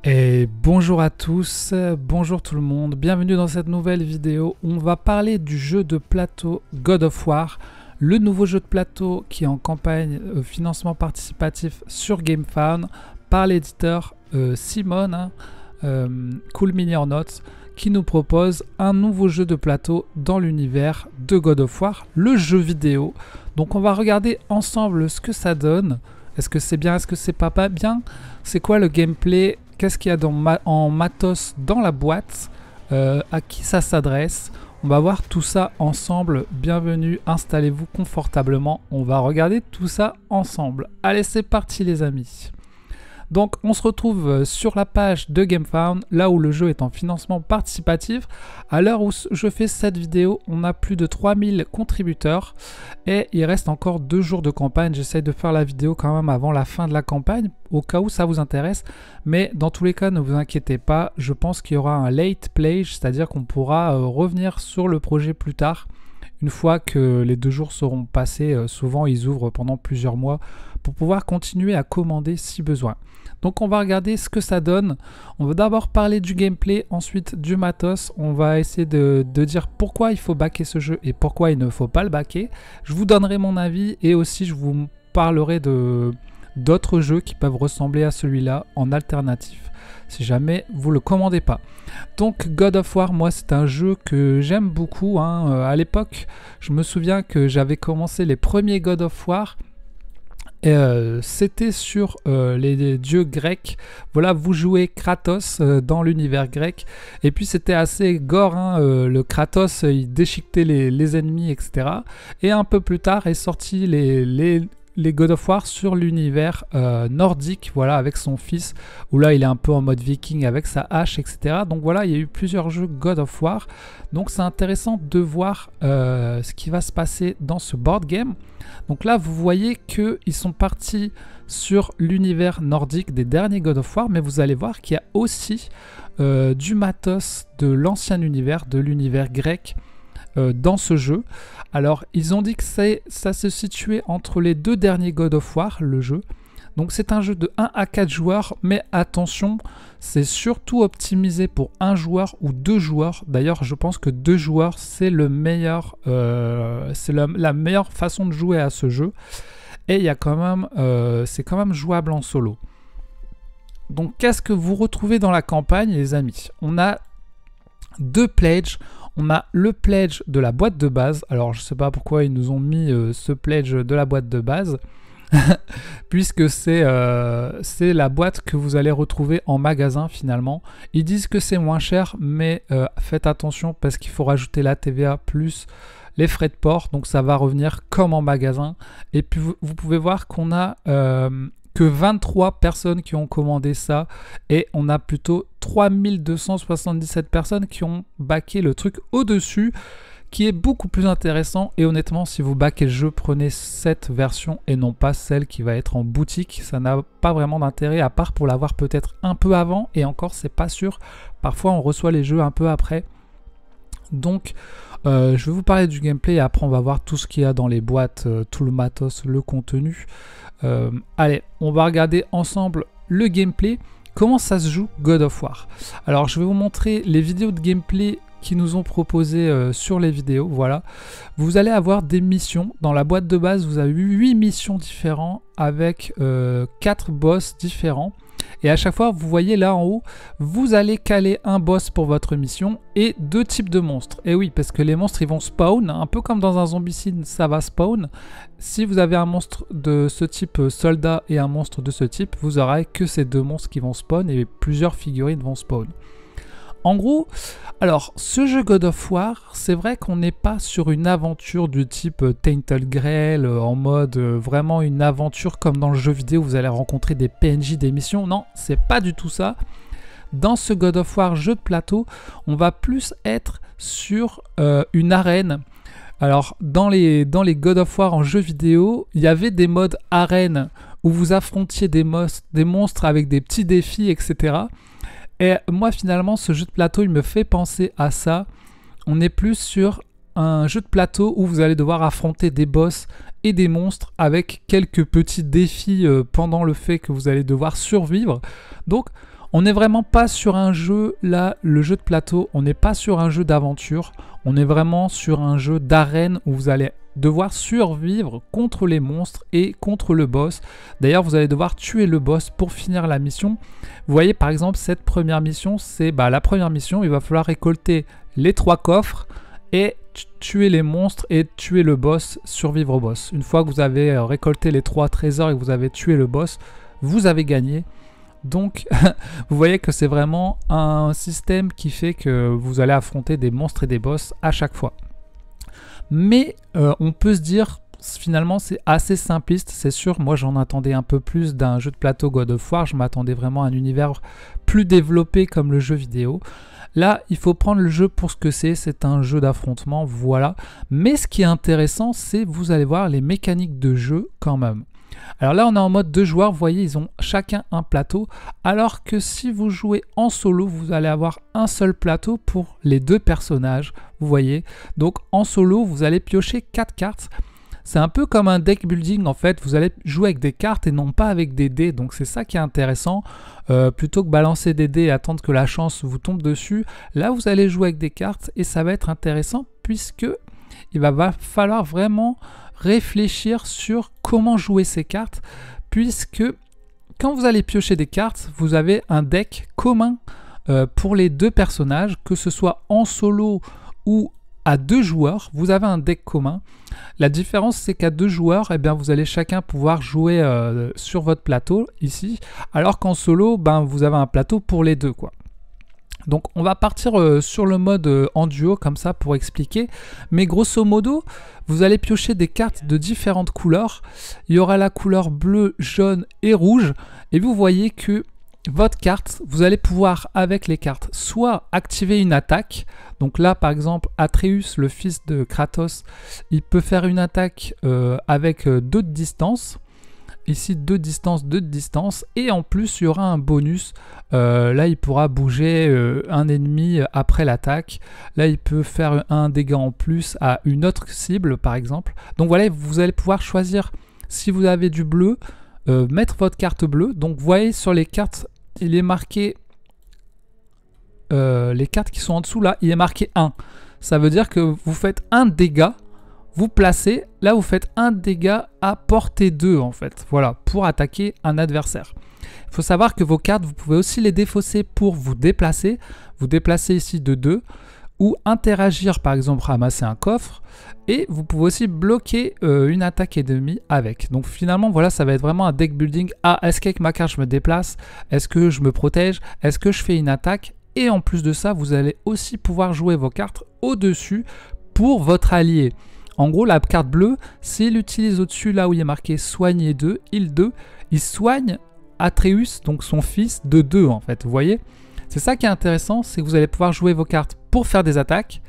Et bonjour à tous, bonjour tout le monde, bienvenue dans cette nouvelle vidéo. On va parler du jeu de plateau God of War, le nouveau jeu de plateau qui est en campagne financement participatif sur GameFound par l'éditeur Simon, Cool Mini or Not, qui nous propose un nouveau jeu de plateau dans l'univers de God of War, le jeu vidéo. Donc on va regarder ensemble ce que ça donne. Est-ce que c'est bien, est-ce que c'est pas bien? C'est quoi le gameplay? Qu'est-ce qu'il y a en matos dans la boîte? À qui ça s'adresse? On va voir tout ça ensemble. Bienvenue, installez-vous confortablement. On va regarder tout ça ensemble. Allez, c'est parti les amis. Donc on se retrouve sur la page de GameFound, là où le jeu est en financement participatif. À l'heure où je fais cette vidéo, on a plus de 3000 contributeurs et il reste encore 2 jours de campagne. J'essaye de faire la vidéo quand même avant la fin de la campagne, au cas où ça vous intéresse. Mais dans tous les cas, ne vous inquiétez pas, je pense qu'il y aura un late pledge, c'est-à-dire qu'on pourra revenir sur le projet plus tard. Une fois que les 2 jours seront passés, souvent ils ouvrent pendant plusieurs mois pour pouvoir continuer à commander si besoin. Donc on va regarder ce que ça donne. On va d'abord parler du gameplay, ensuite du matos. On va essayer de dire pourquoi il faut backer ce jeu et pourquoi il ne faut pas le backer. Je vous donnerai mon avis et aussi je vous parlerai d'autres jeux qui peuvent ressembler à celui-là en alternatif, si jamais vous le commandez pas. Donc God of War, moi c'est un jeu que j'aime beaucoup. À l'époque, je me souviens que j'avais commencé les premiers God of War. C'était sur les dieux grecs. Voilà, vous jouez Kratos dans l'univers grec. Et puis c'était assez gore, le Kratos il déchiquetait les ennemis, etc. Et un peu plus tard est sorti les God of War sur l'univers nordique, voilà, avec son fils, où là il est un peu en mode viking avec sa hache, etc. Donc voilà, il y a eu plusieurs jeux God of War. Donc c'est intéressant de voir ce qui va se passer dans ce board game. Donc là vous voyez qu'ils sont partis sur l'univers nordique des derniers God of War, mais vous allez voir qu'il y a aussi du matos de l'ancien univers, de l'univers grec, dans ce jeu. Alors ils ont dit que ça se situait entre les 2 derniers God of War, le jeu. Donc c'est un jeu de 1 à 4 joueurs, mais attention, c'est surtout optimisé pour 1 joueur ou 2 joueurs. D'ailleurs je pense que 2 joueurs c'est le meilleur, c'est la meilleure façon de jouer à ce jeu. Et il y a quand même, c'est quand même jouable en solo. Donc qu'est-ce que vous retrouvez dans la campagne les amis? On a 2 pledges. On a le pledge de la boîte de base. Alors je sais pas pourquoi ils nous ont mis ce pledge de la boîte de base. Puisque c'est la boîte que vous allez retrouver en magasin finalement. Ils disent que c'est moins cher, mais faites attention parce qu'il faut rajouter la TVA plus les frais de port. Donc ça va revenir comme en magasin. Et puis vous pouvez voir qu'on a que 23 personnes qui ont commandé ça et on a plutôt 3277 personnes qui ont backé le truc au-dessus, qui est beaucoup plus intéressant. Et honnêtement, si vous backez le jeu, prenez cette version et non pas celle qui va être en boutique. Ça n'a pas vraiment d'intérêt à part pour l'avoir peut-être un peu avant, et encore c'est pas sûr. Parfois on reçoit les jeux un peu après. Donc je vais vous parler du gameplay et après on va voir tout ce qu'il y a dans les boîtes, tout le matos, le contenu. Allez, on va regarder ensemble le gameplay. Comment ça se joue God of War? Alors je vais vous montrer les vidéos de gameplay qui nous ont proposé sur les vidéos. Voilà, vous allez avoir des missions. Dans la boîte de base vous avez 8 missions différentes avec 4 boss différents. Et à chaque fois, vous voyez là en haut, vous allez caler un boss pour votre mission et 2 types de monstres. Et oui, parce que les monstres, ils vont spawn, un peu comme dans un zombicide, ça va spawn. Si vous avez un monstre de ce type soldat et un monstre de ce type, vous aurez que ces 2 monstres qui vont spawn et plusieurs figurines vont spawn. En gros, alors ce jeu God of War, c'est vrai qu'on n'est pas sur une aventure du type Tainted Grail, en mode vraiment une aventure comme dans le jeu vidéo, vous allez rencontrer des PNJ, des missions. Non, c'est pas du tout ça. Dans ce God of War jeu de plateau, on va plus être sur une arène. Alors dans les God of War en jeu vidéo, il y avait des modes arène où vous affrontiez des monstres avec des petits défis, etc. Et moi finalement ce jeu de plateau il me fait penser à ça. On est plus sur un jeu de plateau où vous allez devoir affronter des boss et des monstres avec quelques petits défis pendant le fait que vous allez devoir survivre. Donc On n'est vraiment pas sur un jeu, là, le jeu de plateau, on n'est pas sur un jeu d'aventure, on est vraiment sur un jeu d'arène où vous allez devoir survivre contre les monstres et contre le boss. D'ailleurs, vous allez devoir tuer le boss pour finir la mission. Vous voyez, par exemple, cette première mission, c'est la première mission, il va falloir récolter les 3 coffres et tuer les monstres et tuer le boss, survivre au boss. Une fois que vous avez récolté les 3 trésors et que vous avez tué le boss, vous avez gagné. Donc, vous voyez que c'est vraiment un système qui fait que vous allez affronter des monstres et des boss à chaque fois. Mais on peut se dire, finalement, c'est assez simpliste, c'est sûr. Moi, j'en attendais un peu plus d'un jeu de plateau God of War. Je m'attendais vraiment à un univers plus développé comme le jeu vidéo. Là, il faut prendre le jeu pour ce que c'est un jeu d'affrontement, voilà. Mais ce qui est intéressant, c'est, vous allez voir, les mécaniques de jeu quand même. Alors là, on est en mode 2 joueurs, vous voyez, ils ont chacun un plateau, alors que si vous jouez en solo, vous allez avoir un seul plateau pour les 2 personnages, vous voyez. Donc en solo, vous allez piocher 4 cartes. C'est un peu comme un deck building en fait, vous allez jouer avec des cartes et non pas avec des dés, donc c'est ça qui est intéressant. Plutôt que balancer des dés et attendre que la chance vous tombe dessus, là vous allez jouer avec des cartes et ça va être intéressant puisque il va falloir vraiment réfléchir sur comment jouer ces cartes, puisque quand vous allez piocher des cartes, vous avez un deck commun pour les 2 personnages, que ce soit en solo ou à 2 joueurs, vous avez un deck commun. La différence, c'est qu'à 2 joueurs, eh bien, vous allez chacun pouvoir jouer sur votre plateau ici, alors qu'en solo, vous avez un plateau pour les 2, quoi. Donc on va partir sur le mode en duo comme ça pour expliquer. Mais grosso modo, vous allez piocher des cartes de différentes couleurs. Il y aura la couleur bleu, jaune et rouge. Et vous voyez que votre carte, vous allez pouvoir avec les cartes soit activer une attaque. Donc là par exemple Atreus, le fils de Kratos, il peut faire une attaque avec 2 de distance. Ici 2 de distance et en plus il y aura un bonus, là il pourra bouger un ennemi après l'attaque, là il peut faire un dégât en plus à une autre cible par exemple. Donc voilà, vous allez pouvoir choisir, si vous avez du bleu, mettre votre carte bleue. Donc vous voyez sur les cartes, il est marqué, les cartes qui sont en dessous là, il est marqué 1, ça veut dire que vous faites un dégât. Vous placez, là vous faites un dégât à portée 2 en fait, voilà, pour attaquer un adversaire. Il faut savoir que vos cartes, vous pouvez aussi les défausser pour vous déplacer ici de 2, ou interagir, par exemple ramasser un coffre, et vous pouvez aussi bloquer une attaque ennemie avec. Donc finalement voilà, ça va être vraiment un deck building. Ah, est-ce qu'avec ma carte je me déplace? Est-ce que je me protège? Est-ce que je fais une attaque? Et en plus de ça, vous allez aussi pouvoir jouer vos cartes au-dessus pour votre allié. En gros, la carte bleue, s'il utilise au-dessus, là où il est marqué soigner 2, heal 2, il soigne Atreus, donc son fils, de 2 en fait, vous voyez. C'est ça qui est intéressant, c'est que vous allez pouvoir jouer vos cartes pour faire des attaques,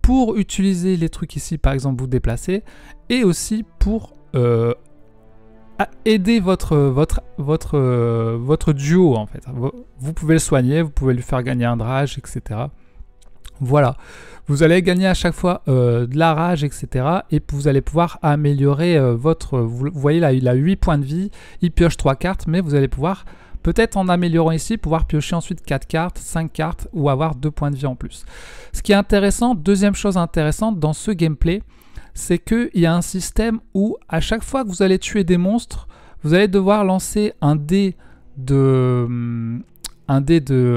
pour utiliser les trucs ici, par exemple vous déplacer, et aussi pour aider votre duo en fait. Vous pouvez le soigner, vous pouvez lui faire gagner un rage, etc. Voilà, vous allez gagner à chaque fois de la rage, etc. Et vous allez pouvoir améliorer vous voyez là, il a 8 points de vie, il pioche 3 cartes, mais vous allez pouvoir, peut-être en améliorant ici, pouvoir piocher ensuite 4 cartes, 5 cartes, ou avoir 2 points de vie en plus. Ce qui est intéressant, deuxième chose intéressante dans ce gameplay, c'est qu'il y a un système où à chaque fois que vous allez tuer des monstres, vous allez devoir lancer un dé de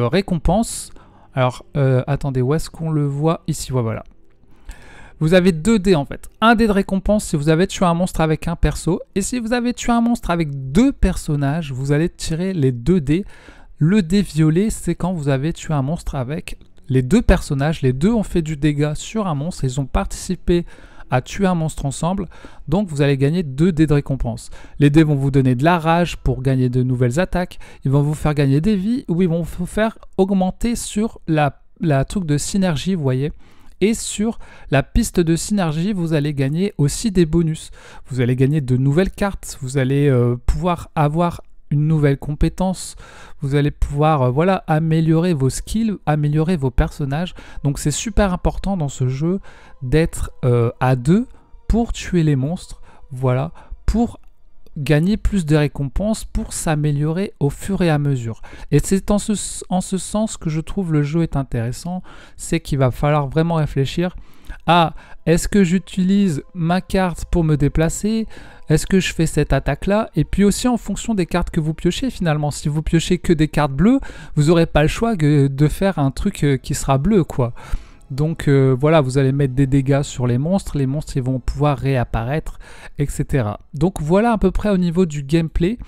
récompense. Alors, attendez, où est-ce qu'on le voit? Ici, voilà. Vous avez 2 dés en fait. Un dé de récompense si vous avez tué un monstre avec un perso. Et si vous avez tué un monstre avec 2 personnages, vous allez tirer les 2 dés. Le dé violet, c'est quand vous avez tué un monstre avec les 2 personnages. Les 2 ont fait du dégât sur un monstre. Ils ont participé à tuer un monstre ensemble. Donc vous allez gagner 2 dés de récompense. Les dés vont vous donner de la rage pour gagner de nouvelles attaques. Ils vont vous faire gagner des vies ou ils vont vous faire augmenter sur la truc de synergie, vous voyez. Et sur la piste de synergie, vous allez gagner aussi des bonus. Vous allez gagner de nouvelles cartes. Vous allez pouvoir avoir une nouvelle compétence. Vous allez pouvoir voilà, améliorer vos skills, améliorer vos personnages. Donc c'est super important dans ce jeu d'être à 2 pour tuer les monstres. Voilà, pour gagner plus de récompenses pour s'améliorer au fur et à mesure. Et c'est en ce sens que je trouve le jeu est intéressant, c'est qu'il va falloir vraiment réfléchir à est-ce que j'utilise ma carte pour me déplacer, est-ce que je fais cette attaque là, et puis aussi en fonction des cartes que vous piochez finalement. Si vous piochez que des cartes bleues, vous n'aurez pas le choix de faire un truc qui sera bleu quoi. Donc voilà, vous allez mettre des dégâts sur les monstres ils vont pouvoir réapparaître, etc. Donc voilà à peu près au niveau du gameplay.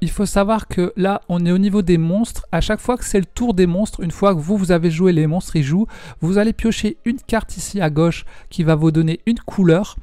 Il faut savoir que là, on est au niveau des monstres. À chaque fois que c'est le tour des monstres, une fois que vous avez joué, les monstres ils jouent, vous allez piocher une carte ici à gauche qui va vous donner une couleur.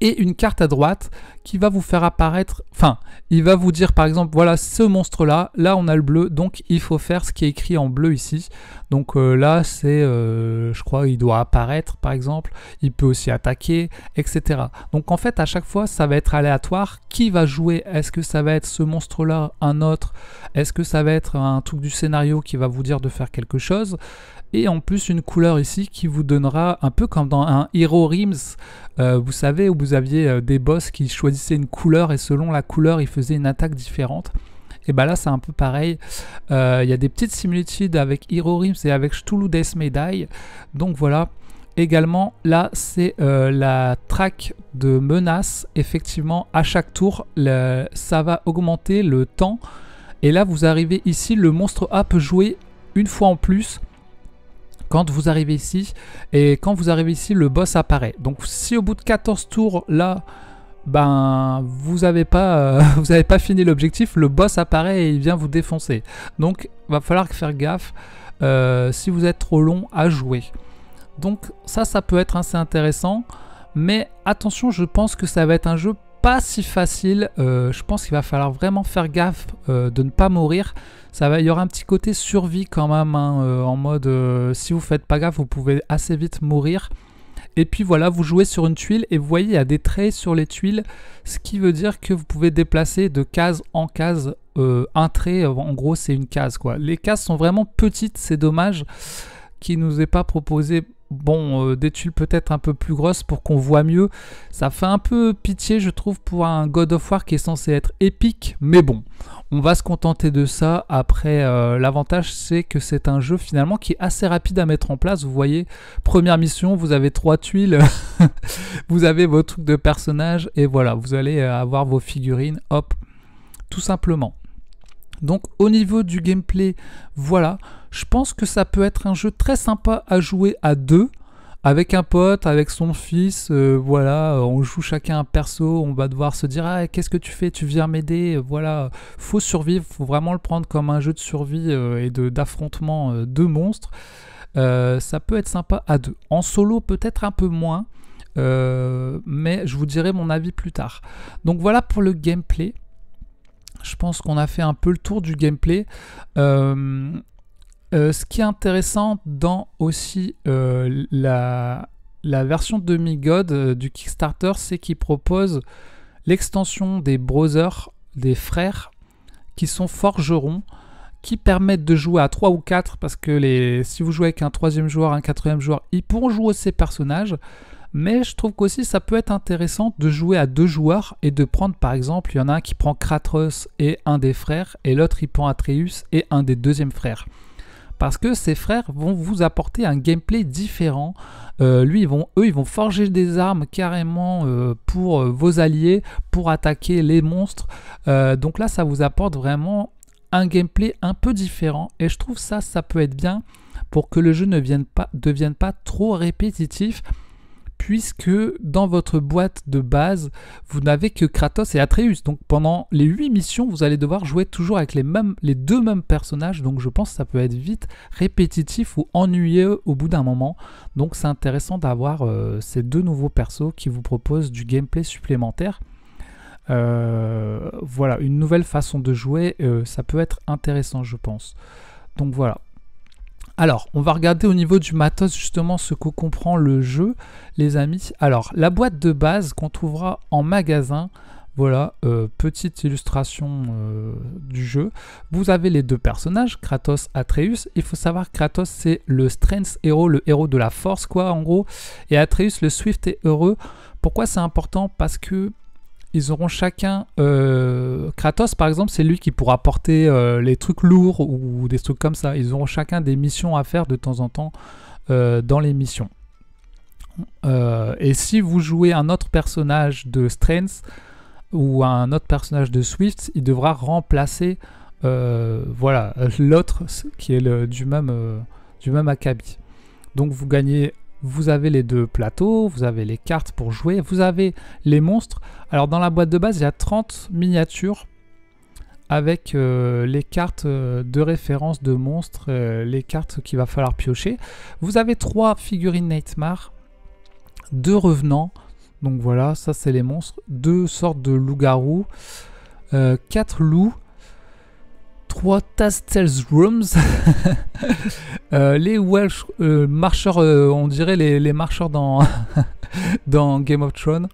Et une carte à droite qui va vous faire apparaître, enfin, il va vous dire par exemple, voilà ce monstre là on a le bleu, donc il faut faire ce qui est écrit en bleu ici. Donc là c'est, je crois, il doit apparaître par exemple, il peut aussi attaquer, etc. Donc en fait à chaque fois ça va être aléatoire, qui va jouer, est-ce que ça va être ce monstre là, un autre, est-ce que ça va être un truc du scénario qui va vous dire de faire quelque chose. Et en plus une couleur ici qui vous donnera un peu comme dans un Hero Realms, vous savez, où vous aviez des boss qui choisissaient une couleur et selon la couleur ils faisaient une attaque différente. Et bah là c'est un peu pareil, il y a des petites similitudes avec Hero Realms et avec Cthulhu Death May Die. Donc voilà, également là c'est la track de menace, effectivement à chaque tour ça va augmenter le temps. Et là vous arrivez ici, le monstre A peut jouer une fois en plus quand vous arrivez ici, et quand vous arrivez ici, le boss apparaît. Donc si au bout de 14 tours, là, ben, vous n'avez pas fini l'objectif, le boss apparaît et il vient vous défoncer. Donc il va falloir faire gaffe si vous êtes trop long à jouer. Donc ça peut être assez intéressant, mais attention, je pense que ça va être un jeu pas si facile. Je pense qu'il va falloir vraiment faire gaffe de ne pas mourir. Il y aura un petit côté survie quand même, hein, en mode si vous faites pas gaffe, vous pouvez assez vite mourir. Et puis voilà, vous jouez sur une tuile et vous voyez, il y a des traits sur les tuiles, ce qui veut dire que vous pouvez déplacer de case en case un trait. En gros, c'est une case quoi. Les cases sont vraiment petites, c'est dommage qu'il nous ait pas proposé des tuiles peut-être un peu plus grosses pour qu'on voit mieux. Ça fait un peu pitié, je trouve, pour un God of War qui est censé être épique, mais bon, on va se contenter de ça. Après, l'avantage c'est que c'est un jeu finalement qui est assez rapide à mettre en place. Vous voyez, première mission, vous avez 3 tuiles, vous avez vos trucs de personnages et voilà, vous allez avoir vos figurines, hop, tout simplement. Donc au niveau du gameplay, voilà, je pense que ça peut être un jeu très sympa à jouer à deux, avec un pote, avec son fils, voilà, on joue chacun un perso, on va devoir se dire ah, qu'est-ce que tu fais, tu viens m'aider, voilà, faut survivre, faut vraiment le prendre comme un jeu de survie et d'affrontement de monstres. Ça peut être sympa à deux. En solo peut-être un peu moins, mais je vous dirai mon avis plus tard. Donc voilà pour le gameplay. Je pense qu'on a fait un peu le tour du gameplay. Ce qui est intéressant dans aussi la version demi-god du Kickstarter, c'est qu'il propose l'extension des brothers, des frères, qui sont forgerons, qui permettent de jouer à 3 ou 4, parce que si vous jouez avec un 3e joueur, un 4e joueur, ils pourront jouer ces personnages. Mais je trouve qu'aussi ça peut être intéressant de jouer à 2 joueurs et de prendre par exemple, il y en a un qui prend Kratos et un des frères, et l'autre il prend Atreus et un des 2e frères. Parce que ces frères vont vous apporter un gameplay différent. Eux, ils vont forger des armes carrément pour vos alliés, pour attaquer les monstres. Donc là, ça vous apporte vraiment un gameplay un peu différent. Et je trouve ça peut être bien pour que le jeu ne devienne pas trop répétitif. Puisque dans votre boîte de base, vous n'avez que Kratos et Atreus. Donc pendant les 8 missions, vous allez devoir jouer toujours avec les deux mêmes personnages. Donc je pense que ça peut être vite répétitif ou ennuyeux au bout d'un moment. Donc c'est intéressant d'avoir ces 2 nouveaux persos qui vous proposent du gameplay supplémentaire. Voilà, une nouvelle façon de jouer, ça peut être intéressant je pense. Donc voilà. Alors, on va regarder au niveau du matos justement ce que comprend le jeu, les amis. Alors, la boîte de base qu'on trouvera en magasin, voilà, petite illustration du jeu. Vous avez les 2 personnages, Kratos, Atreus. Il faut savoir que Kratos, c'est le Strength Hero, le héros de la force, quoi, en gros. Et Atreus, le Swift et heureux. Pourquoi c'est important? Parce que ils auront chacun... Kratos, par exemple, c'est lui qui pourra porter les trucs lourds ou des trucs comme ça. Ils auront chacun des missions à faire de temps en temps dans les missions. Et si vous jouez un autre personnage de Strength ou un autre personnage de Swift, il devra remplacer voilà, l'autre qui est du même acabit. Donc vous gagnez, vous avez les 2 plateaux, vous avez les cartes pour jouer, vous avez les monstres. Alors dans la boîte de base, il y a 30 miniatures avec les cartes de référence de monstres, les cartes qu'il va falloir piocher. Vous avez 3 figurines Nightmare, 2 revenants, donc voilà, ça c'est les monstres, 2 sortes de loups-garous, 4 loups, 3 Tastel's Rooms, les Welsh marcheurs, on dirait les marcheurs dans, dans Game of Thrones,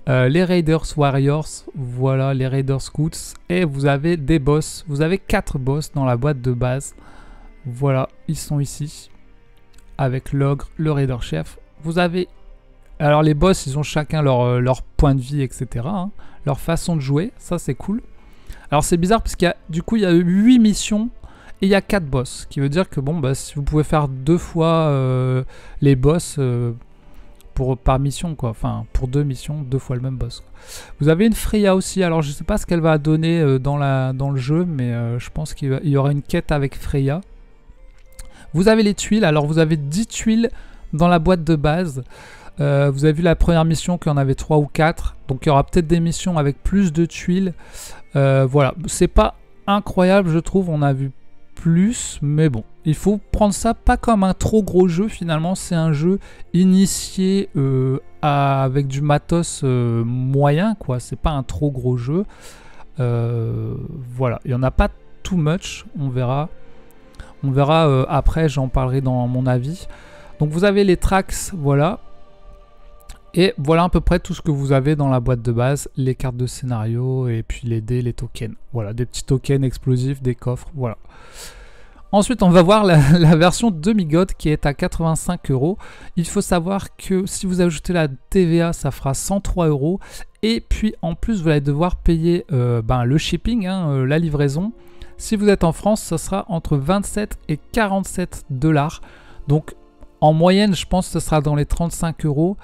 les Raiders Warriors, voilà les Raiders Scouts, et vous avez des boss, vous avez 4 boss dans la boîte de base, voilà, ils sont ici, avec l'ogre, le Raider Chef, vous avez... Alors les boss, ils ont chacun leur point de vie, etc. Hein, leur façon de jouer, ça c'est cool. Alors c'est bizarre parce qu'il y a, du coup, il y a 8 missions et il y a 4 boss. Ce qui veut dire que bon, bah, si vous pouvez faire 2 fois les boss par mission, quoi. Enfin, pour 2 missions, 2 fois le même boss, quoi. Vous avez une Freya aussi. Alors je sais pas ce qu'elle va donner dans le jeu, mais je pense qu'il y aura une quête avec Freya. Vous avez les tuiles. Alors vous avez 10 tuiles dans la boîte de base. Vous avez vu la première mission qu'il y en avait 3 ou 4, donc il y aura peut-être des missions avec plus de tuiles. Voilà, c'est pas incroyable, je trouve, on a vu plus, mais bon, il faut prendre ça pas comme un trop gros jeu. Finalement, c'est un jeu initié avec du matos moyen, quoi. C'est pas un trop gros jeu. Voilà, il y en a pas too much, on verra après, j'en parlerai dans mon avis. Donc vous avez les tracks, voilà. Et voilà à peu près tout ce que vous avez dans la boîte de base, les cartes de scénario et puis les dés, les tokens. Voilà, des petits tokens explosifs, des coffres, voilà. Ensuite, on va voir la version demi-god qui est à 85 €. Il faut savoir que si vous ajoutez la TVA, ça fera 103 €. Et puis en plus, vous allez devoir payer le shipping, hein, la livraison. Si vous êtes en France, ça sera entre 27 et 47 $. Donc en moyenne, je pense que ce sera dans les 35 €.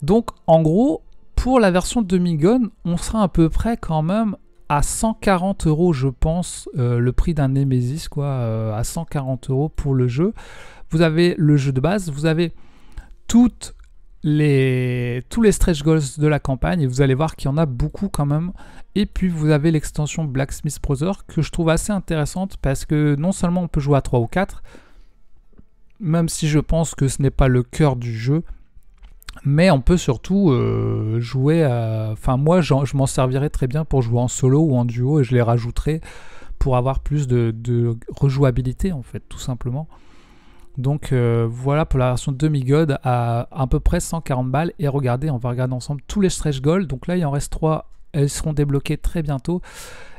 Donc en gros, pour la version demi-god, on sera à peu près quand même à 140 €, je pense, le prix d'un Nemesis, quoi, à 140 € pour le jeu. Vous avez le jeu de base, vous avez tous les stretch goals de la campagne, et vous allez voir qu'il y en a beaucoup quand même. Et puis vous avez l'extension Blacksmith Brother, que je trouve assez intéressante, parce que non seulement on peut jouer à 3 ou 4, même si je pense que ce n'est pas le cœur du jeu, mais on peut surtout jouer à... Enfin moi je m'en servirais très bien pour jouer en solo ou en duo, et je les rajouterai pour avoir plus de rejouabilité en fait, tout simplement. Donc voilà pour la version demi-god à peu près 140 balles. Et regardez, on va regarder ensemble tous les stretch goals. Donc là il en reste 3, elles seront débloquées très bientôt.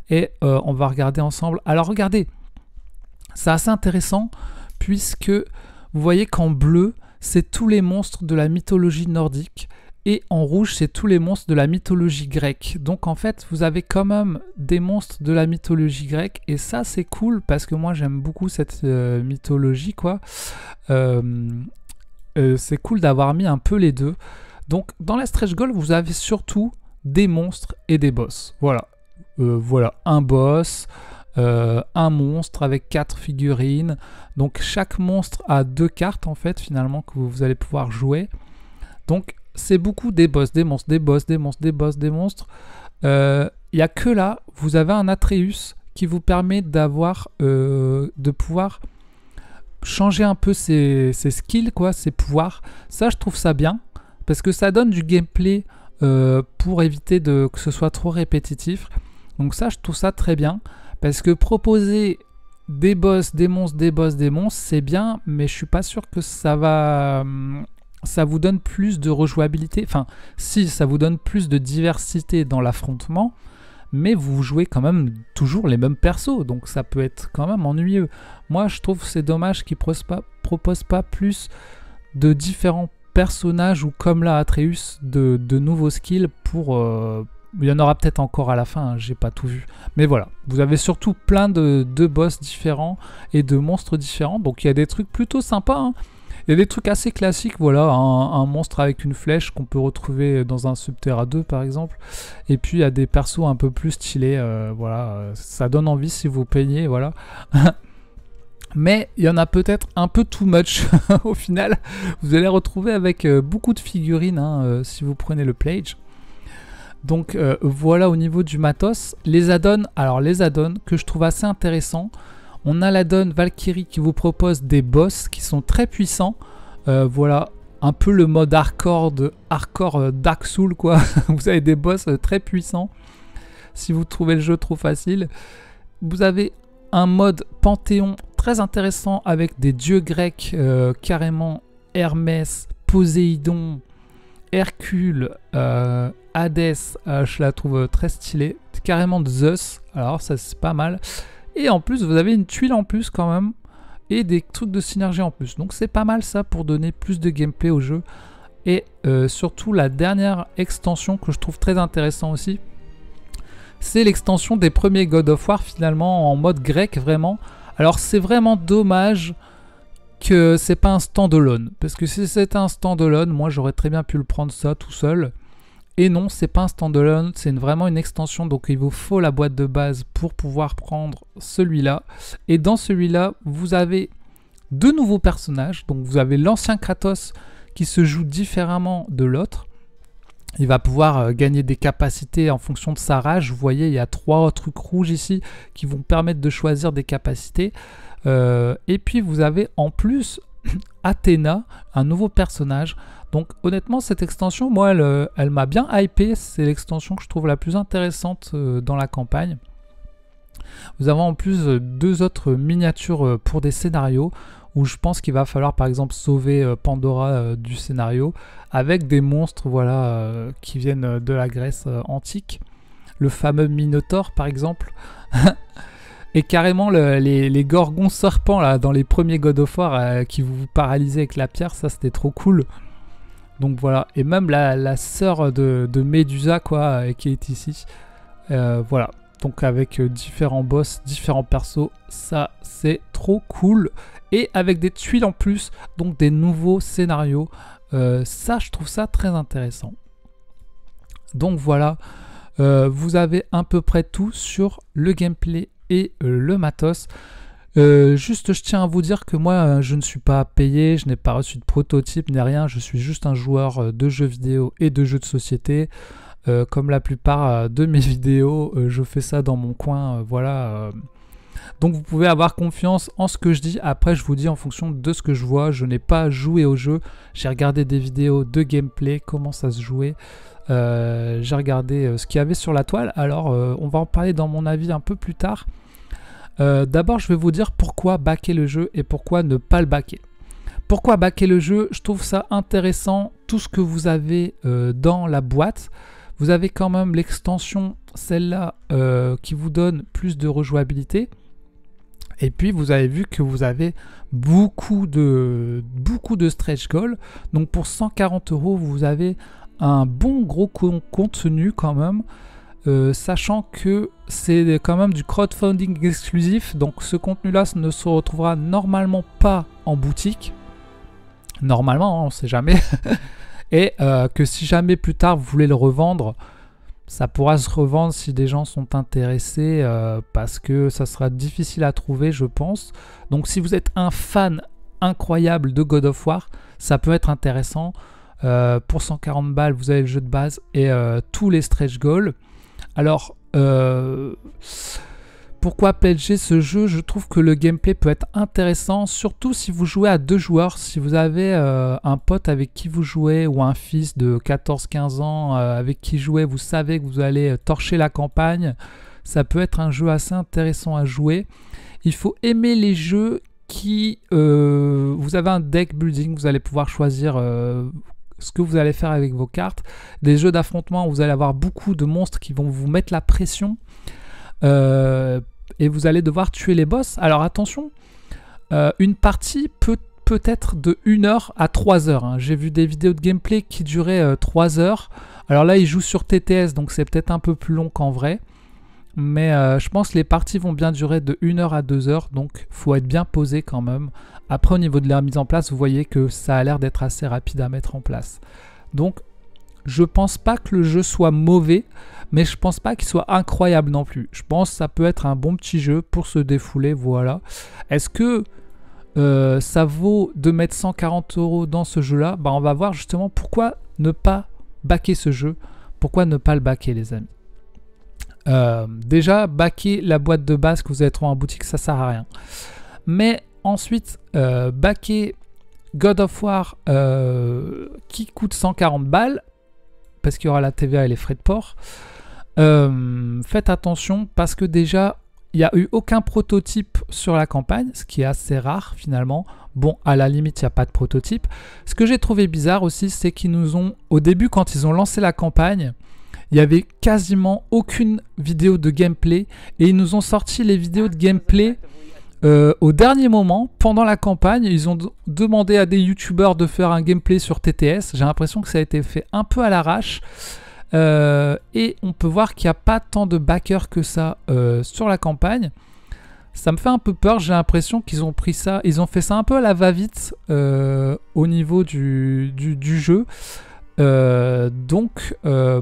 Et on va regarder ensemble. Alors regardez, c'est assez intéressant puisque vous voyez qu'en bleu, c'est tous les monstres de la mythologie nordique, et en rouge, c'est tous les monstres de la mythologie grecque. Donc en fait, vous avez quand même des monstres de la mythologie grecque, et ça c'est cool parce que moi j'aime beaucoup cette mythologie, quoi. C'est cool d'avoir mis un peu les deux. Donc dans la stretch goal, vous avez surtout des monstres et des boss. Voilà, voilà un boss. Un monstre avec 4 figurines. Donc chaque monstre a 2 cartes en fait finalement que vous allez pouvoir jouer. Donc c'est beaucoup des boss, des monstres, des boss, des monstres, des boss, des monstres. Il n'y a que là, vous avez un Atreus qui vous permet d'avoir de pouvoir changer un peu ses skills, quoi, ses pouvoirs. Ça je trouve ça bien parce que ça donne du gameplay pour éviter que ce soit trop répétitif. Donc ça je trouve ça très bien. Parce que proposer des boss, des monstres, des boss, des monstres, c'est bien, mais je suis pas sûr que ça vous donne plus de rejouabilité. Enfin, si, ça vous donne plus de diversité dans l'affrontement, mais vous jouez quand même toujours les mêmes persos, donc ça peut être quand même ennuyeux. Moi, je trouve que c'est dommage qu'ils proposent pas plus de différents personnages, ou comme là, Atreus, de nouveaux skills pour Il y en aura peut-être encore à la fin, hein, j'ai pas tout vu. Mais voilà, vous avez surtout plein de boss différents et de monstres différents. Donc il y a des trucs plutôt sympas, hein. Il y a des trucs assez classiques, voilà, un monstre avec une flèche qu'on peut retrouver dans un Subterra 2 par exemple. Et puis il y a des persos un peu plus stylés, voilà, ça donne envie si vous peignez, voilà. Mais il y en a peut-être un peu too much au final. Vous allez retrouver avec beaucoup de figurines, hein, si vous prenez le Pledge. Donc voilà au niveau du matos. Les add-ons, alors les add-ons que je trouve assez intéressants. On a l'add-on Valkyrie qui vous propose des boss qui sont très puissants. Voilà, un peu le mode hardcore Dark Souls quoi. Vous avez des boss très puissants. Si vous trouvez le jeu trop facile. Vous avez un mode Panthéon très intéressant avec des dieux grecs carrément. Hermès, Poséidon, Hercule, Hadès, je la trouve très stylée. Carrément Zeus, alors ça c'est pas mal. Et en plus, vous avez une tuile en plus quand même. Et des trucs de synergie en plus. Donc c'est pas mal ça pour donner plus de gameplay au jeu. Et surtout la dernière extension que je trouve très intéressant aussi. C'est l'extension des premiers God of War finalement en mode grec vraiment. Alors c'est vraiment dommage que c'est pas un standalone. Parce que si c'était un standalone, moi j'aurais très bien pu le prendre ça tout seul. Et non, c'est pas un standalone, c'est vraiment une extension, donc il vous faut la boîte de base pour pouvoir prendre celui-là. Et dans celui-là, vous avez deux nouveaux personnages. Donc vous avez l'ancien Kratos qui se joue différemment de l'autre. Il va pouvoir gagner des capacités en fonction de sa rage. Vous voyez, il y a 3 trucs rouges ici qui vont permettre de choisir des capacités. Et puis vous avez en plus Athéna, un nouveau personnage. Donc honnêtement cette extension, moi elle m'a bien hypé, c'est l'extension que je trouve la plus intéressante dans la campagne. Vous avez en plus 2 autres miniatures pour des scénarios où je pense qu'il va falloir par exemple sauver Pandora du scénario avec des monstres voilà, qui viennent de la Grèce antique. Le fameux Minotaure par exemple. Et carrément les gorgons serpents là, dans les premiers God of War qui vous paralysaient avec la pierre, ça c'était trop cool. Donc voilà, et même la sœur de Médusa quoi, qui est ici. Voilà, donc avec différents boss, différents persos, ça c'est trop cool. Et avec des tuiles en plus, donc des nouveaux scénarios. Ça je trouve ça très intéressant. Donc voilà, vous avez à peu près tout sur le gameplay et le matos. Juste je tiens à vous dire que moi je ne suis pas payé, je n'ai pas reçu de prototype ni rien, je suis juste un joueur de jeux vidéo et de jeux de société. Comme la plupart de mes vidéos, je fais ça dans mon coin, voilà. Donc vous pouvez avoir confiance en ce que je dis. Après je vous dis en fonction de ce que je vois, je n'ai pas joué au jeu, j'ai regardé des vidéos de gameplay, comment ça se jouait. J'ai regardé ce qu'il y avait sur la toile, alors on va en parler dans mon avis un peu plus tard. D'abord je vais vous dire pourquoi backer le jeu et pourquoi ne pas le backer. Pourquoi backer le jeu? Je trouve ça intéressant, tout ce que vous avez dans la boîte. Vous avez quand même l'extension, celle-là, qui vous donne plus de rejouabilité. Et puis vous avez vu que vous avez beaucoup de stretch goals. Donc pour 140 €, vous avez un bon gros contenu quand même. Sachant que c'est quand même du crowdfunding exclusif, donc ce contenu là ne se retrouvera normalement pas en boutique, normalement, hein, on sait jamais. Et que si jamais plus tard vous voulez le revendre, ça pourra se revendre si des gens sont intéressés, parce que ça sera difficile à trouver je pense. Donc si vous êtes un fan incroyable de God of War, ça peut être intéressant. Pour 140 balles vous avez le jeu de base et tous les stretch goals. Alors, pourquoi pledger ce jeu? Je trouve que le gameplay peut être intéressant, surtout si vous jouez à 2 joueurs. Si vous avez un pote avec qui vous jouez ou un fils de 14-15 ans avec qui jouer, vous savez que vous allez torcher la campagne. Ça peut être un jeu assez intéressant à jouer. Il faut aimer les jeux qui... vous avez un deck building, vous allez pouvoir choisir... ce que vous allez faire avec vos cartes, des jeux d'affrontement où vous allez avoir beaucoup de monstres qui vont vous mettre la pression et vous allez devoir tuer les boss. Alors attention, une partie peut être de 1 heure à 3 heures, hein. J'ai vu des vidéos de gameplay qui duraient 3 heures. Alors là, il joue sur TTS, donc c'est peut-être un peu plus long qu'en vrai. Mais je pense que les parties vont bien durer de 1 heure à 2 heures, donc faut être bien posé quand même. Après, au niveau de la mise en place, vous voyez que ça a l'air d'être assez rapide à mettre en place. Donc, je pense pas que le jeu soit mauvais, mais je pense pas qu'il soit incroyable non plus. Je pense que ça peut être un bon petit jeu pour se défouler, voilà. Est-ce que ça vaut de mettre 140 € dans ce jeu-là? Bah, on va voir justement pourquoi ne pas backer ce jeu. Pourquoi ne pas le backer, les amis? Déjà, backer la boîte de base que vous allez trouver en boutique, ça sert à rien. Mais ensuite, backer God of War qui coûte 140 balles, parce qu'il y aura la TVA et les frais de port. Faites attention parce que déjà, il n'y a eu aucun prototype sur la campagne, ce qui est assez rare finalement. Bon, à la limite, il n'y a pas de prototype. Ce que j'ai trouvé bizarre aussi, c'est qu'ils nous ont, au début, quand ils ont lancé la campagne, il n'y avait quasiment aucune vidéo de gameplay et ils nous ont sorti les vidéos de gameplay au dernier moment, pendant la campagne. Ils ont demandé à des youtubeurs de faire un gameplay sur TTS. J'ai l'impression que ça a été fait un peu à l'arrache et on peut voir qu'il n'y a pas tant de backers que ça sur la campagne. Ça me fait un peu peur, j'ai l'impression qu'ils ont pris ça, ils ont fait ça un peu à la va-vite au niveau du jeu. Donc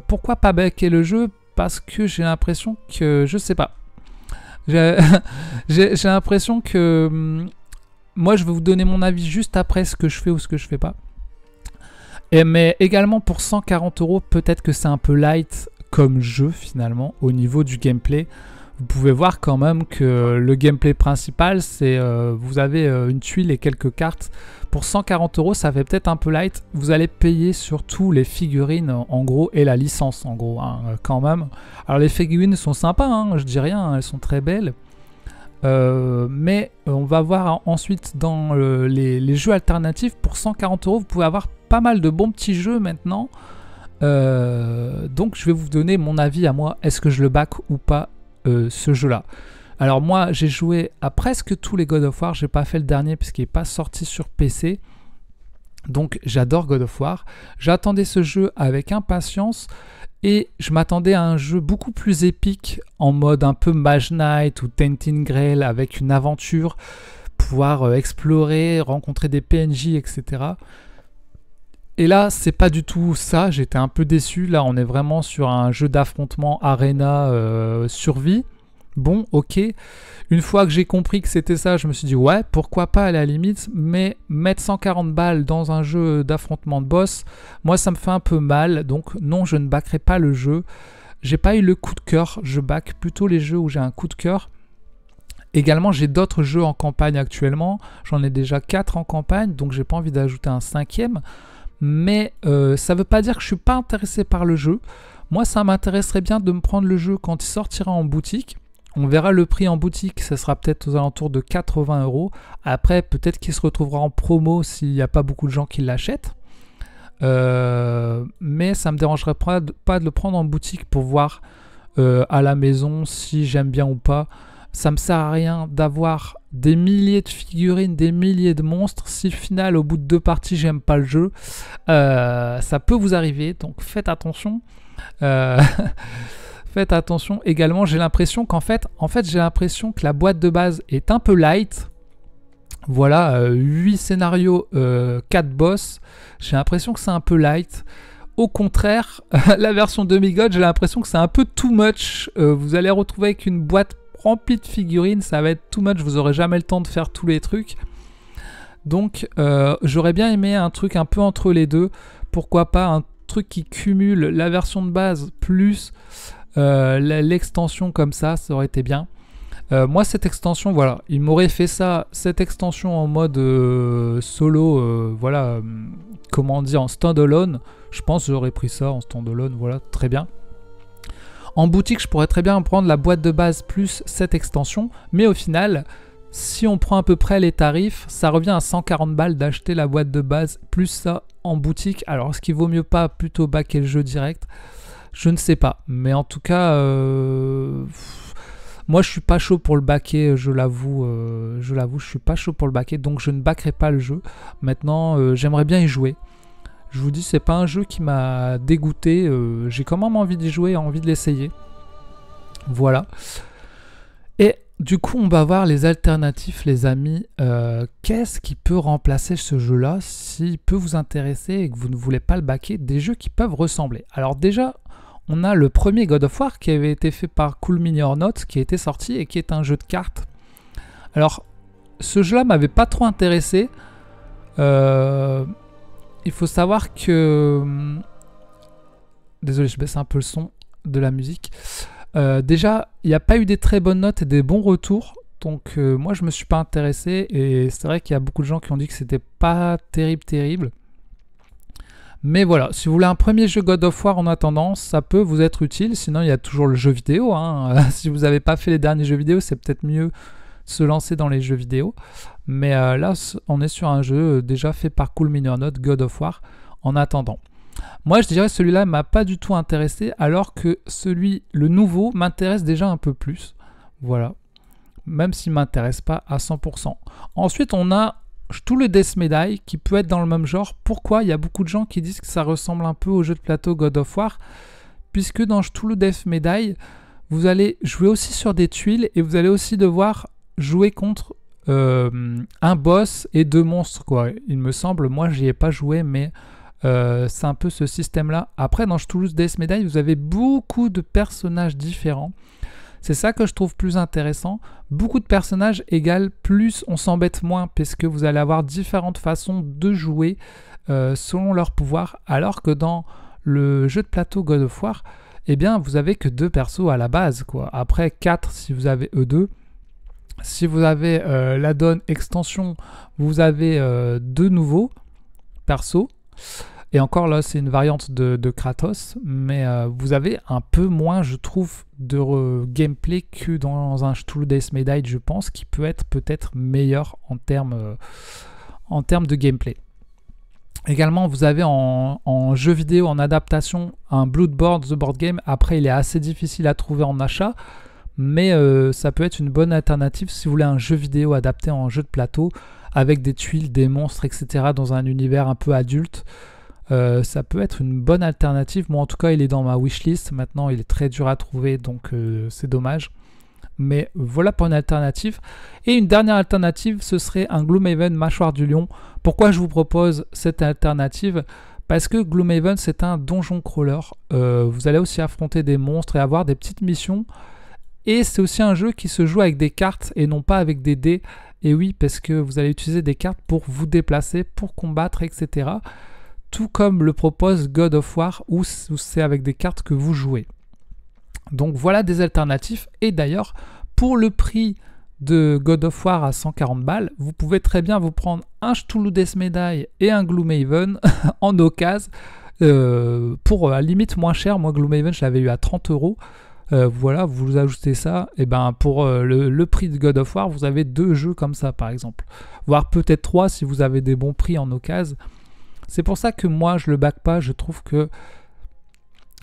pourquoi pas backer le jeu? Parce que j'ai l'impression que, je sais pas, j'ai l'impression que moi je vais vous donner mon avis juste après ce que je fais ou ce que je fais pas. Mais également pour 140 €, peut-être que c'est un peu light comme jeu finalement au niveau du gameplay. Vous pouvez voir quand même que le gameplay principal, c'est vous avez une tuile et quelques cartes. Pour 140 €, ça fait peut-être un peu light. Vous allez payer surtout les figurines en gros et la licence en gros hein, quand même. Alors les figurines sont sympas, hein, je dis rien, hein, elles sont très belles. Mais on va voir ensuite dans les jeux alternatifs. Pour 140 €, vous pouvez avoir pas mal de bons petits jeux maintenant. Donc je vais vous donner mon avis à moi. Est-ce que je le back ou pas ce jeu-là? Alors moi, j'ai joué à presque tous les God of War. J'ai pas fait le dernier puisqu'il n'est pas sorti sur PC. Donc j'adore God of War. J'attendais ce jeu avec impatience. Et je m'attendais à un jeu beaucoup plus épique, en mode un peu Mage Knight ou Tainted Grail, avec une aventure, pouvoir explorer, rencontrer des PNJ, etc. Et là, c'est pas du tout ça, j'étais un peu déçu. Là, on est vraiment sur un jeu d'affrontement arena survie. Bon, ok. Une fois que j'ai compris que c'était ça, je me suis dit ouais, pourquoi pas à la limite, mais mettre 140 balles dans un jeu d'affrontement de boss, moi ça me fait un peu mal, donc non, je ne backerai pas le jeu. J'ai pas eu le coup de cœur, je back plutôt les jeux où j'ai un coup de cœur. Également, j'ai d'autres jeux en campagne actuellement, j'en ai déjà 4 en campagne, donc j'ai pas envie d'ajouter un 5e, mais ça veut pas dire que je suis pas intéressé par le jeu. Moi, ça m'intéresserait bien de me prendre le jeu quand il sortira en boutique. On verra le prix en boutique, ça sera peut-être aux alentours de 80 €. Après, peut-être qu'il se retrouvera en promo s'il n'y a pas beaucoup de gens qui l'achètent. Mais ça ne me dérangerait pas de le prendre en boutique pour voir à la maison si j'aime bien ou pas. Ça me sert à rien d'avoir des milliers de figurines, des milliers de monstres. Si au final, au bout de 2 parties, j'aime pas le jeu, ça peut vous arriver. Donc faites attention. Faites attention. Également, j'ai l'impression qu'en fait, j'ai l'impression que la boîte de base est un peu light. Voilà, 8 scénarios, 4 boss. J'ai l'impression que c'est un peu light. Au contraire, la version demi-god, j'ai l'impression que c'est un peu too much. Vous allez retrouver avec une boîte remplie de figurines. Ça va être too much. Vous n'aurez jamais le temps de faire tous les trucs. Donc, j'aurais bien aimé un truc un peu entre les deux. Pourquoi pas un truc qui cumule la version de base plus l'extension comme ça aurait été bien. Moi cette extension, voilà, il m'aurait fait ça, cette extension en mode solo, voilà, comment dire, en standalone. Je pense que j'aurais pris ça en standalone, voilà, très bien. En boutique, je pourrais très bien prendre la boîte de base plus cette extension, mais au final, si on prend à peu près les tarifs, ça revient à 140 balles d'acheter la boîte de base plus ça en boutique. Alors, est-ce qu'il vaut mieux pas plutôt backer le jeu direct? Je ne sais pas, mais en tout cas, moi je suis pas chaud pour le backer, je l'avoue, je suis pas chaud pour le backer, donc je ne backerai pas le jeu. Maintenant, j'aimerais bien y jouer. Je vous dis, c'est pas un jeu qui m'a dégoûté. J'ai quand même envie d'y jouer, envie de l'essayer. Voilà. Et du coup, on va voir les alternatifs, les amis. Qu'est-ce qui peut remplacer ce jeu-là s'il peut vous intéresser et que vous ne voulez pas le baquer? Des jeux qui peuvent ressembler. Alors déjà, on a le premier God of War qui avait été fait par Cool Mini or Not, qui a été sorti et qui est un jeu de cartes. Alors, ce jeu-là m'avait pas trop intéressé. Il faut savoir que... Désolé, je baisse un peu le son de la musique. Déjà, il n'y a pas eu des très bonnes notes et des bons retours. Donc moi, je ne me suis pas intéressé. Et c'est vrai qu'il y a beaucoup de gens qui ont dit que c'était pas terrible. Mais voilà, si vous voulez un premier jeu God of War en attendant, ça peut vous être utile. Sinon, il y a toujours le jeu vidéo. Hein. Si vous n'avez pas fait les derniers jeux vidéo, c'est peut-être mieux se lancer dans les jeux vidéo. Mais là, on est sur un jeu déjà fait par Cool Mini or Not, God of War, en attendant. Moi, je dirais que celui-là m'a pas du tout intéressé, alors que le nouveau, m'intéresse déjà un peu plus. Voilà. Même s'il ne m'intéresse pas à 100%. Ensuite, on a tout le Death Medai qui peut être dans le même genre. Pourquoi? Il y a beaucoup de gens qui disent que ça ressemble un peu au jeu de plateau God of War, puisque dans tout le Death Medai, vous allez jouer aussi sur des tuiles et vous allez aussi devoir jouer contre un boss et 2 monstres, quoi. Il me semble, moi j'y ai pas joué, mais c'est un peu ce système-là. Après, dans Toulouse Death Medai, vous avez beaucoup de personnages différents. C'est ça que je trouve plus intéressant. Beaucoup de personnages égale plus on s'embête moins, parce que vous allez avoir différentes façons de jouer selon leur pouvoir, alors que dans le jeu de plateau God of War, eh bien, vous avez que 2 persos à la base, quoi. Après 4 si vous avez E2. Si vous avez l'add-on extension, vous avez 2 nouveaux persos. Et encore là, c'est une variante de Kratos, mais vous avez un peu moins, je trouve, de gameplay que dans un Cthulhu Death Medai, je pense, qui peut être peut-être meilleur en termes de gameplay. Également, vous avez en jeu vidéo, en adaptation, un Bloodborne, The Board Game. Après, il est assez difficile à trouver en achat, mais ça peut être une bonne alternative si vous voulez un jeu vidéo adapté en jeu de plateau, avec des tuiles, des monstres, etc. dans un univers un peu adulte. Ça peut être une bonne alternative. Moi en tout cas il est dans ma wishlist. Maintenant il est très dur à trouver, donc c'est dommage. Mais voilà pour une alternative. Et une dernière alternative, ce serait un Gloomhaven Mâchoire du Lion. Pourquoi je vous propose cette alternative? Parce que Gloomhaven c'est un donjon crawler. Vous allez aussi affronter des monstres et avoir des petites missions. Et c'est aussi un jeu qui se joue avec des cartes et non pas avec des dés. Et oui, parce que vous allez utiliser des cartes pour vous déplacer, pour combattre, etc. Tout comme le propose God of War, où c'est avec des cartes que vous jouez. Donc voilà des alternatives. Et d'ailleurs, pour le prix de God of War à 140 balles, vous pouvez très bien vous prendre un Cthulhu Death Medai et un Gloomhaven en occasion, pour à la limite moins cher. Moi, Gloomhaven, je l'avais eu à 30 €. Voilà, vous ajoutez ça, et ben pour le prix de God of War, vous avez 2 jeux comme ça par exemple, voire peut-être 3 si vous avez des bons prix en occasion. C'est pour ça que moi je le back pas. Je trouve que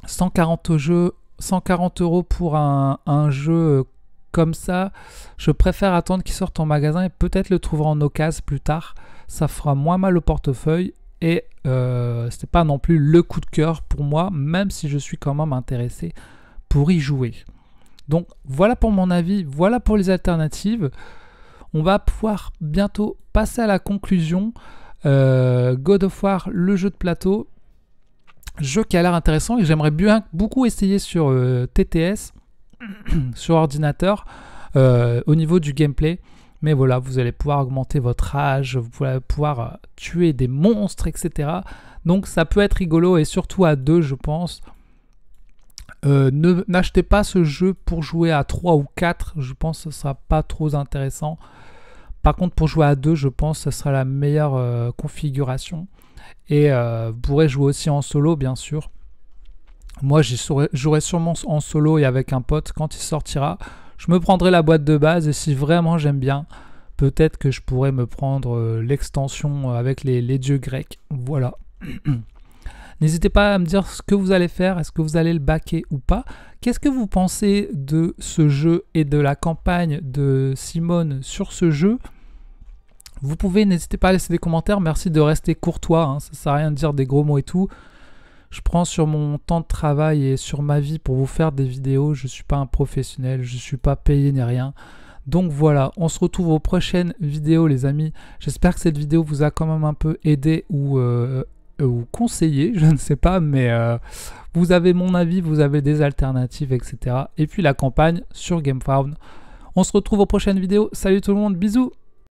140 € pour un jeu comme ça, je préfère attendre qu'il sorte en magasin et peut-être le trouver en occasion plus tard. Ça fera moins mal au portefeuille et c'est pas non plus le coup de cœur pour moi, même si je suis quand même intéressé pour y jouer. Donc voilà pour mon avis, voilà pour les alternatives. On va pouvoir bientôt passer à la conclusion. God of War, le jeu de plateau, jeu qui a l'air intéressant et j'aimerais bien beaucoup essayer sur TTS, sur ordinateur, au niveau du gameplay. Mais voilà, vous allez pouvoir augmenter votre âge, vous allez pouvoir tuer des monstres, etc. Donc ça peut être rigolo et surtout à 2, je pense. N'achetez pas ce jeu pour jouer à 3 ou 4, je pense que ce sera pas trop intéressant. Par contre, pour jouer à 2, je pense que ce sera la meilleure configuration. Et vous pourrez jouer aussi en solo, bien sûr. Moi, jouerai sûrement en solo et avec un pote quand il sortira. Je me prendrai la boîte de base et si vraiment j'aime bien, peut-être que je pourrais me prendre l'extension avec les dieux grecs. Voilà. N'hésitez pas à me dire ce que vous allez faire. Est-ce que vous allez le backer ou pas? Qu'est-ce que vous pensez de ce jeu et de la campagne de Simone sur ce jeu? Vous pouvez, n'hésitez pas à laisser des commentaires. Merci de rester courtois, hein, ça sert à rien de dire des gros mots et tout. Je prends sur mon temps de travail et sur ma vie pour vous faire des vidéos. Je ne suis pas un professionnel, je ne suis pas payé ni rien. Donc voilà, on se retrouve aux prochaines vidéos les amis. J'espère que cette vidéo vous a quand même un peu aidé ou conseillé, je ne sais pas, mais vous avez mon avis, vous avez des alternatives, etc. Et puis la campagne sur GameFound. On se retrouve aux prochaines vidéos. Salut tout le monde, bisous!